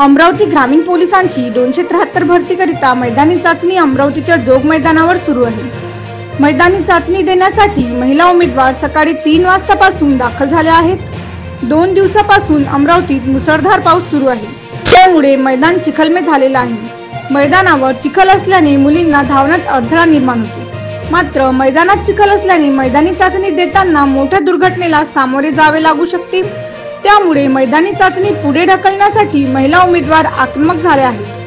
अमरावती ग्रामीण पोलिसांची 273 भरतीकरिता मैदानी चाचणी अमरावतीच्या जोग मैदानावर सुरू आहे। मैदानी चाचणी देण्यासाठी महिला उमेदवार सकाळी 3 वाजतापासून दाखल झाल्या आहेत। 2 दिवसापासून अमरावतीत मुसळधार पाऊस सुरू आहे, त्यामुळे मैदान चिखलमय झालेले आहे। मैदानावर चिखल असल्याने मुलींना धावण्यात अडथळा निर्माण होतो। मात्र मैदानात चिखल असल्याने मैदानी चाचणी देताना मोठ्या दुर्घटनेला सामोरे जावे लागू शकते। त्यामुळे मैदानी चाचणी पुढे ढकलण्यासाठी महिला उमेदवार आक्रमक झाले आहेत।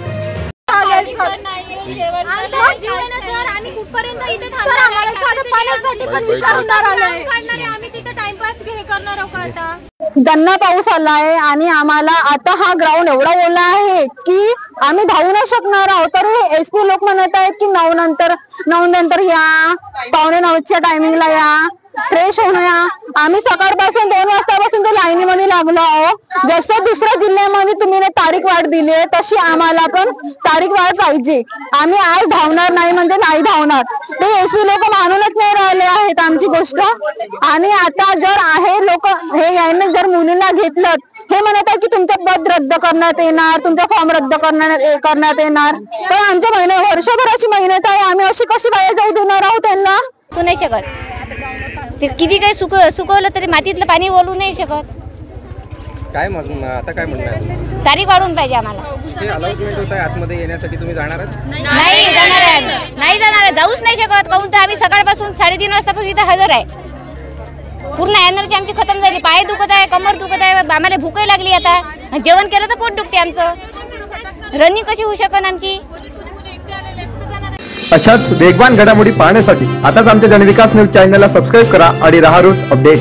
दन्ना पाऊस आलाय आणि आम्हाला आता हा ग्राउंड एवढा ओला आहे की आम्ही धावू नाही शकणार आहोत। तर एसपी लोक म्हणत आहेत की 9 नंतर या, 8:45च्या टायमिंगला या, फ्रेश होऊन या। आम्ही सकाळपासून 2 वाजतापासून तर लाईनीमध्ये लागलो आहोत। जसं दुसऱ्या जिल्ह्यामध्ये तुम्ही तारीख वाढ दिली आहे तशी आम्हाला पण तारीख वाढ पाहिजे। आम्ही आज धावणार नाही म्हणजे नाही धावणार, ते एसपी लोक मानूनच नाही राहिले आहेत आमची गोष्ट। आणि आता जर आहे लोक हे यांनी जर मुलींना घेतलं, हे म्हणत आहे की तुमचं पद रद्द करण्यात येणार, तुमचा फॉर्म रद्द करण्यात येणार। पण आमच्या वर्षभराची मेहनत आहे, आम्ही अशी कशी वाया जाऊ देणार आहोत त्यांना? तू नाही शकत ते किती काही सुकवलं तरी मातीतलं पाणी ओलू नाही शकत। काय म्हणून आता काय म्हणणं आहे? तारीख वाढवून पाहिजे आम्हाला। हे अलाउन्समेंट होत आहे आतमध्ये येण्यासाठी, तुम्ही जाणार आहात? नाही जाणार आहे, जाऊच नाही शकत। काहून तर आम्ही सकाळपासून 3:30 वाजतापासून इथं हजर आहे। पूर्ण एनर्जी आमची खतम झाली, पाय दुखत आहे, कमर दुखत आहे, आम्हाला भूक लागली। आता जेवण केलं तर पोट दुखते आमचं, रनिंग कशी होऊ शकन आमची? अशाच वेगवान घडामोडी पाहण्यासाठी आताच आमच्या जनविकास न्यूज चॅनलला सबस्क्राइब करा आणि रहा रोज अपडेट।